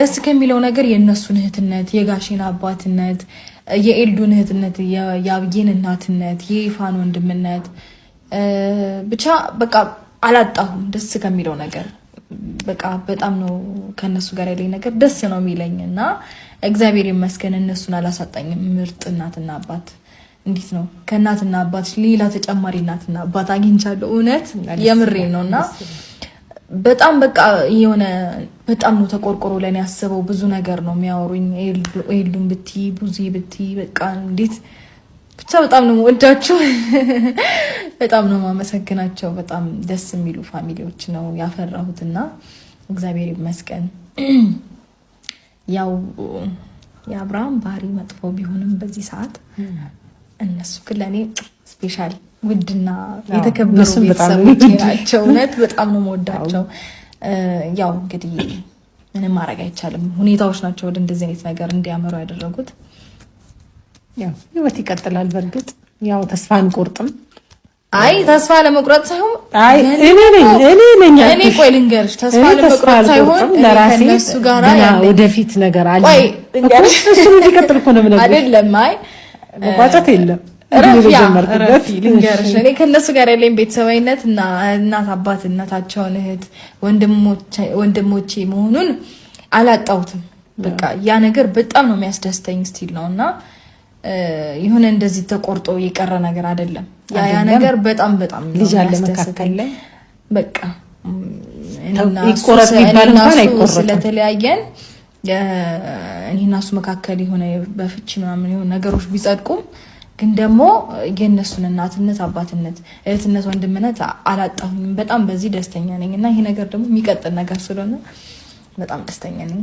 ደስ ከሚለው ነገር የነሱን እህትነት፣ የጋሽን አባትነት፣ የኤልዱን እህትነት፣ የአብዬን እናትነት፣ የኢፋን ወንድምነት ብቻ በቃ አላጣሁም። ደስ ከሚለው ነገር በቃ በጣም ነው ከነሱ ጋር ያለኝ ነገር ደስ ነው የሚለኝና እግዚአብሔር ይመስገን እነሱን አላሳጣኝም። ምርጥ እናትና አባት እንዴት ነው ከእናትና አባት ሌላ ተጨማሪ እናትና አባት አግኝቻለሁ። እውነት የምሬን ነውና በጣም በቃ የሆነ በጣም ነው ተቆርቆሮ ለኔ ያሰበው ብዙ ነገር ነው የሚያወሩኝ። ኤልዱን ብቲ ቡዚ ብቲ በቃ እንዴት ብቻ በጣም ነው ወዳቸው በጣም ነው ማመሰግናቸው። በጣም ደስ የሚሉ ፋሚሊዎች ነው ያፈራሁትና እግዚአብሔር ይመስገን። ያው የአብርሃም ባህሪ መጥፎ ቢሆንም በዚህ ሰዓት እነሱ ግን ለኔ ስፔሻል ውድና የተከበሩ ቤተሰቦች ናቸው። እውነት በጣም ነው የምወዳቸው። ያው እንግዲህ ምንም ማድረግ አይቻልም። ሁኔታዎች ናቸው ወደ እንደዚህ አይነት ነገር እንዲያመሩ ያደረጉት። ያው ህይወት ይቀጥላል። በርግጥ ያው ተስፋ አንቆርጥም። አይ ተስፋ ለመቁረጥ ሳይሆን እኔ ቆይ ልንገርሽ፣ ተስፋ ለመቁረጥ ሳይሆን ከነሱ ጋር ወደፊት ነገር አለ። ቆይ እሱ ይቀጥል እኮ ነው ማለት አይደለም። አይ መቋጨት የለም። ልንገርሽ እኔ ከነሱ ጋር ያለኝ ቤተሰባዊነት እና እናት አባትነታቸውን እህት ወንድሞቼ መሆኑን አላጣሁትም። በቃ ያ ነገር በጣም ነው የሚያስደስተኝ ስቲል ነውና የሆነ እንደዚህ ተቆርጦ የቀረ ነገር አይደለም። ያ ነገር በጣም ልጅ አለ መካከል ላይ በቃ ይቆረጥ ይባል እንኳን አይቆረጥም። ስለተለያየን እኔና እሱ መካከል የሆነ በፍቺ ምናምን የሆነ ነገሮች ቢጸድቁም ግን ደግሞ የነሱን እናትነት አባትነት እህትነት ወንድምነት አላጣሁኝም። በጣም በዚህ ደስተኛ ነኝና ይሄ ነገር ደግሞ የሚቀጥል ነገር ስለሆነ በጣም ደስተኛ ነኝ።